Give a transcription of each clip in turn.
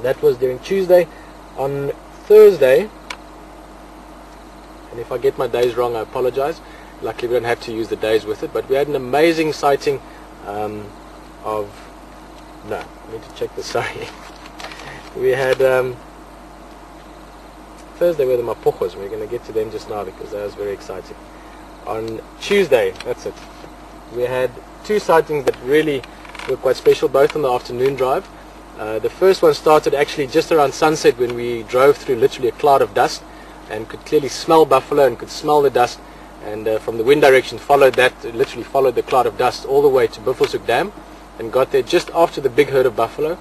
That was during Tuesday. On Thursday, and if I get my days wrong, I apologize. Luckily we don't have to use the days with it, but we had an amazing sighting of, no, I need to check this, sorry. We had Thursday were the Mapojos. We're going to get to them just now because that was very exciting. On Tuesday, that's it, we had two sightings that really were quite special, both on the afternoon drive. The first one started actually just around sunset when we drove through literally a cloud of dust and could clearly smell buffalo and could smell the dust, and from the wind direction followed that, literally followed the cloud of dust all the way to Buffelshoek Dam and got there just after the big herd of buffalo,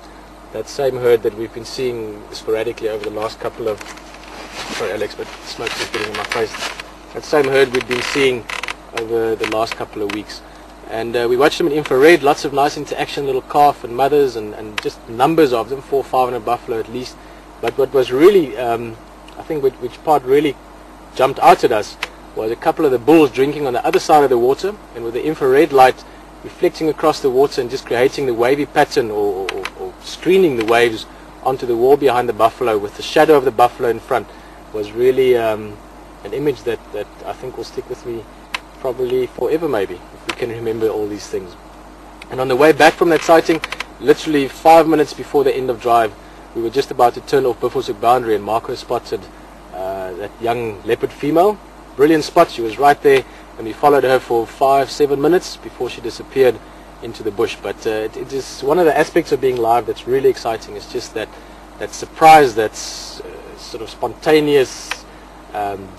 that same herd that we've been seeing sporadically over the last couple of, sorry Alex, but smoke's just getting in my face, that same herd we've been seeing over the last couple of weeks. And we watched them in infrared, lots of nice interaction, little calf and mothers, and just numbers of them, 400 or 500 buffalo at least. But what was really, I think which part really jumped out at us was a couple of the bulls drinking on the other side of the water, and with the infrared light reflecting across the water and just creating the wavy pattern or screening the waves onto the wall behind the buffalo with the shadow of the buffalo in front was really an image that I think will stick with me probably forever, maybe, if we can remember all these things. And on the way back from that sighting, literally 5 minutes before the end of drive, we were just about to turn off Buffelshoek boundary, and Marco spotted that young leopard female. Brilliant spot, she was right there, and we followed her for 5-7 minutes before she disappeared into the bush. But it is one of the aspects of being live that's really exciting. It's just that surprise, that's sort of spontaneous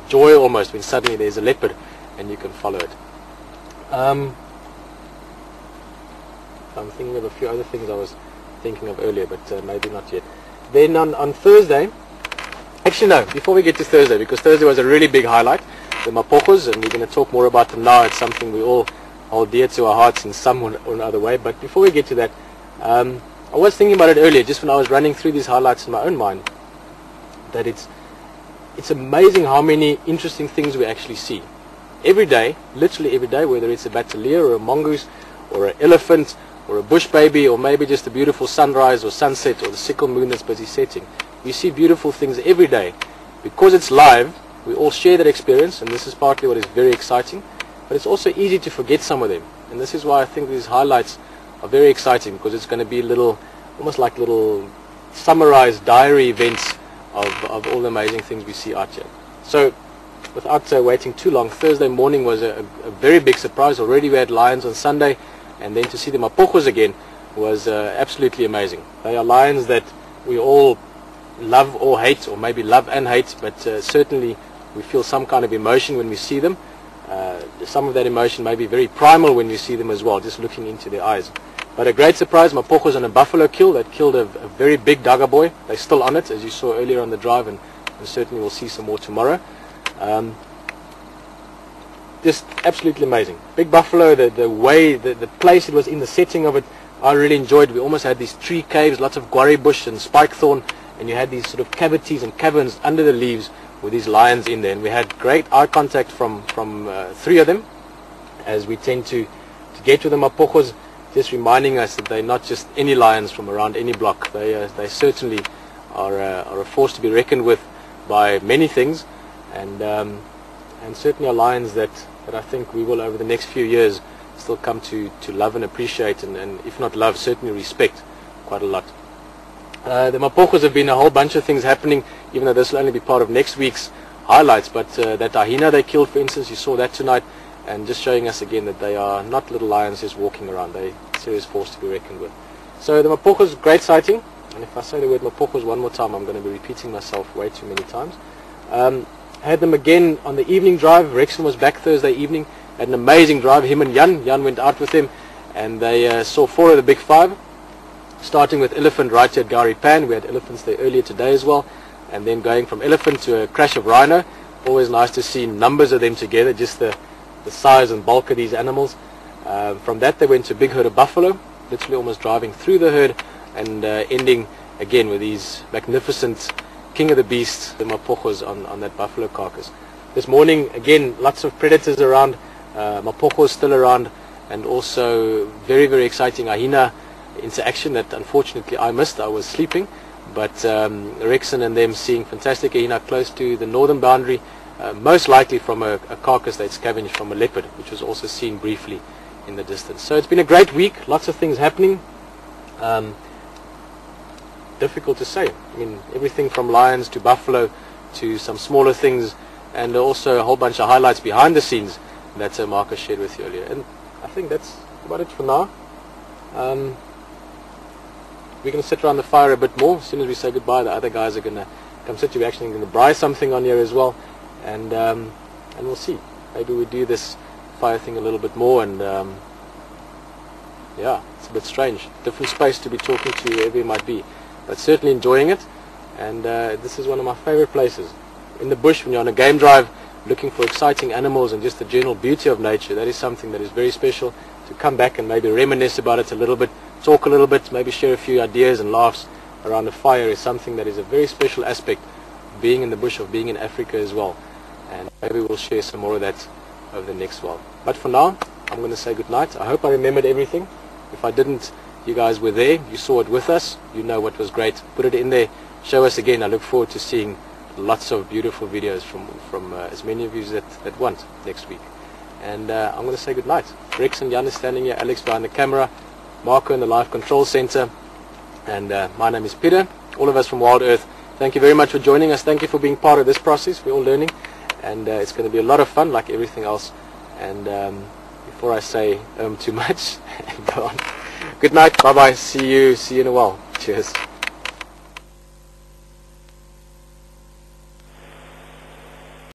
joy almost when suddenly there's a leopard and you can follow it. I'm thinking of a few other things I was thinking of earlier, but maybe not yet. Then on Thursday, actually no, before we get to Thursday, because Thursday was a really big highlight, the Mapojos, and we're going to talk more about them now. It's something we all hold dear to our hearts in some or another way. But before we get to that, I was thinking about it earlier, just when I was running through these highlights in my own mind, that it's amazing how many interesting things we actually see. Every day, literally every day, whether it's a bateleur or a mongoose or an elephant or a bush baby or maybe just a beautiful sunrise or sunset or the sickle moon that's busy setting. You see beautiful things every day. Because it's live, we all share that experience, and this is partly what is very exciting, but it's also easy to forget some of them. And this is why I think these highlights are very exciting, because it's going to be little, almost like little summarized diary events of all the amazing things we see out here. So without waiting too long, Thursday morning was a very big surprise. Already we had lions on Sunday, and then to see the Mapojos again was absolutely amazing. They are lions that we all love or hate, or maybe love and hate, but certainly we feel some kind of emotion when we see them. Some of that emotion may be very primal when we see them as well, just looking into their eyes. But a great surprise, Mapojos on a buffalo kill that killed a very big dagga boy. They're still on it, as you saw earlier on the drive, and certainly we'll see some more tomorrow. Just absolutely amazing. Big buffalo, the way, the place it was in, the setting of it, I really enjoyed. We almost had these tree caves, lots of guarri bush and spike thorn, and you had these sort of cavities and caverns under the leaves with these lions in there. And we had great eye contact from three of them, as we tend to get with the Mapojos, just reminding us that they're not just any lions from around any block. They certainly are a force to be reckoned with by many things, and certainly are lions that I think we will over the next few years still come to love and appreciate, and if not love, certainly respect quite a lot. The Mapojos have been a whole bunch of things happening, even though this will only be part of next week's highlights, but that hyena they killed, for instance, you saw that tonight, and just showing us again that they are not little lions just walking around. They're a serious force to be reckoned with. So the Mapojos, great sighting, and if I say the word Mapojos one more time, I'm going to be repeating myself way too many times. Had them again on the evening drive. Rexon was back Thursday evening, had an amazing drive, him and Jan went out with him, and they saw 4 of the big 5, starting with elephant right here at Gowrie Pan. We had elephants there earlier today as well, and then going from elephant to a crash of rhino. Always nice to see numbers of them together, just the size and bulk of these animals. From that they went to a big herd of buffalo, literally almost driving through the herd, and ending again with these magnificent king of the beasts, the Mapojos on that buffalo carcass. This morning again, lots of predators around, Mapojos still around, and also very, very exciting hyena interaction that unfortunately I missed. I was sleeping, but Rexon and them seeing fantastic hyena close to the northern boundary, most likely from a carcass they'd scavenged from a leopard, which was also seen briefly in the distance. So it's been a great week, lots of things happening. Difficult to say. I mean, everything from lions to buffalo to some smaller things, and also a whole bunch of highlights behind the scenes that Marcus shared with you earlier. And I think that's about it for now. We're going to sit around the fire a bit more. As soon as we say goodbye, the other guys are going to come sit. We're actually going to braai something on here as well, and we'll see. Maybe we do this fire thing a little bit more, and yeah, it's a bit strange. Different space to be talking to wherever you might be, but certainly enjoying it. And this is one of my favorite places. In the bush, when you're on a game drive, looking for exciting animals and just the general beauty of nature, that is something that is very special. To come back and maybe reminisce about it a little bit, talk a little bit, maybe share a few ideas and laughs around the fire is something that is a very special aspect of being in the bush, of being in Africa as well. And maybe we'll share some more of that over the next while. But for now, I'm going to say good night. I hope I remembered everything. If I didn't, you guys were there, you saw it with us, you know what was great. Put it in there, show us again. I look forward to seeing lots of beautiful videos from as many of you that want next week. And I'm going to say good night. Rex and Jan is standing here, Alex behind the camera, Marco in the live control center, and my name is Pieter. All of us from Wild Earth, thank you very much for joining us. Thank you for being part of this process. We're all learning, and it's going to be a lot of fun like everything else. And before I say too much, go on. Good night, bye bye, see you in a while. Cheers.